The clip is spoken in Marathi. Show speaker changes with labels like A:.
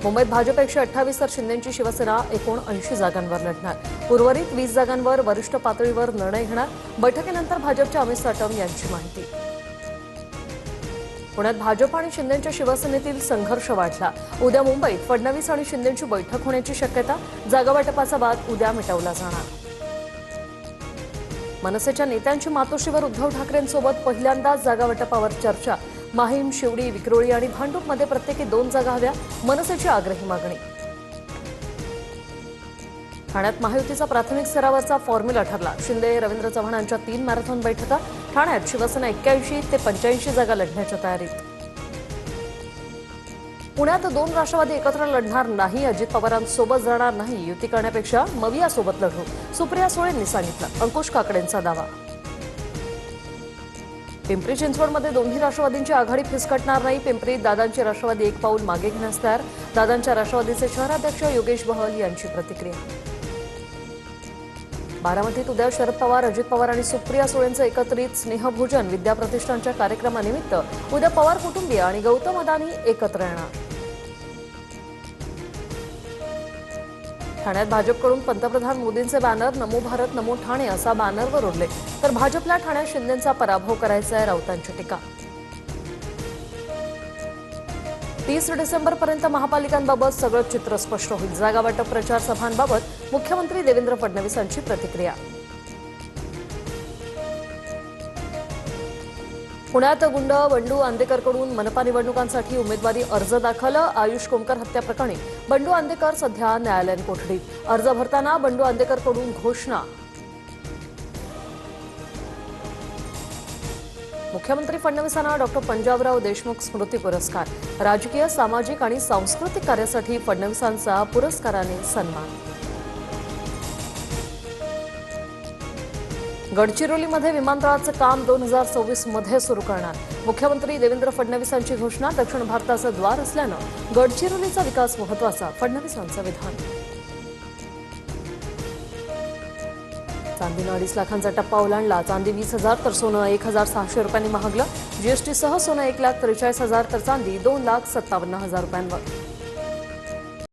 A: मुंबईत भाजप 128 तर शिंदेची शिवसेना 79 जागांवर लढणार। उर्वरित 20 जागांवर वरिष्ठ पातळीवर निर्णय घेणार। बैठकीनंतर भाजपच्या अमित साटम यांची माहिती। पुण्यात भाजप आणि शिंदेच्या शिवसेनेतील संघर्ष वाढला। उद्या मुंबईत फडणवीस आणि शिंदेची बैठक होण्याची शक्यता। जागावाटपाचा वाद उद्या मिटवला जाणार। मनसेच्या नेत्यांची मातोश्रीवर उद्धव ठाकरेंसोबत पहिल्यांदाच जागावाटपावर चर्चा। माहीम, शिवडी, विक्रोळी आणि भांडूपमध्ये प्रत्येकी 2 जागा हव्या, मनसेची आग्रही मागणी। ठाण्यात महायुतीचा प्राथमिक स्तरावरचा फॉर्म्युला ठरला। शिंदे, रवींद्र चव्हाणांच्या 3 मॅरेथॉन बैठका। ठाण्यात शिवसेना 81 ते 85 जागा लढण्याच्या तयारीत। पुण्यात 2 राष्ट्रवादी एकत्र लढणार नाही। अजित पवारांसोबत जाणार नाही। युती करण्यापेक्षा मवियासोबत लढू, सुप्रिया सुळेंनी सांगितलं। अंकुश काकडेंचा दावा। पिंपरी चिंचवडमध्ये दोन्ही राष्ट्रवादींची आघाडी फिसकटणार नाही। पिंपरीत दादांची राष्ट्रवादी एक पाऊल मागे घेण्यास तयार। दादांच्या राष्ट्रवादीचे शहराध्यक्ष योगेश बहल यांची प्रतिक्रिया। बारामतीत उद्या शरद पवार, अजित पवार आणि सुप्रिया सुळेंचं एकत्रित स्नेहभोजन। विद्या प्रतिष्ठानच्या कार्यक्रमानिमित्त उद्या पवार कुटुंबीय आणि गौतम अदानी एकत्र येणार। ठाण्यात भाजपकडून पंतप्रधान मोदींचे बॅनर नमो भारत नमो ठाणे असा बॅनरवर ओढले, तर भाजपला ठाण्यात शिंदेंचा पराभव करायचा आहे, राऊतांची टीका। 30 डिसेंबरपर्यंत महापालिकांबाबत सगळं चित्र स्पष्ट होईल। जागावाटप प्रचार सभांबाबत मुख्यमंत्री देवेंद्र फडणवीसांची प्रतिक्रिया। पुण्यात गुंड बंडू आंदेकरकडून मनपा निवडणुकांसाठी उमेदवारी अर्ज दाखल। आयुष कोमकर हत्या प्रकरणी बंडू आंदेकर सध्या न्यायालयीन कोठडीत। अर्ज भरताना बंडू आंदेकरकडून घोषणा। मुख्यमंत्री फडणवीसांना डॉ. पंजाबराव देशमुख स्मृती पुरस्कार। राजकीय, सामाजिक आणि सांस्कृतिक कार्यासाठी फडणवीसांचा पुरस्काराने सन्मान। गडचिरोलीमध्ये विमानतळाचं काम 2026 मध्ये सुरू करणार। मुख्यमंत्री देवेंद्र फडणवीसांची घोषणा। दक्षिण भारताचं द्वार असल्यानं गडचिरोलीचा विकास महत्त्वाचा, फडणवीसांचं विधान। चांदीनं 2.5 लाखांचा टप्पा ओलांडला। चांदी 20,000 तर सोनं 1,600 रुपयांनी महागलं। जीएसटीसह सोनं 1,43,000 तर चांदी 2,57,000 रुपयांवर।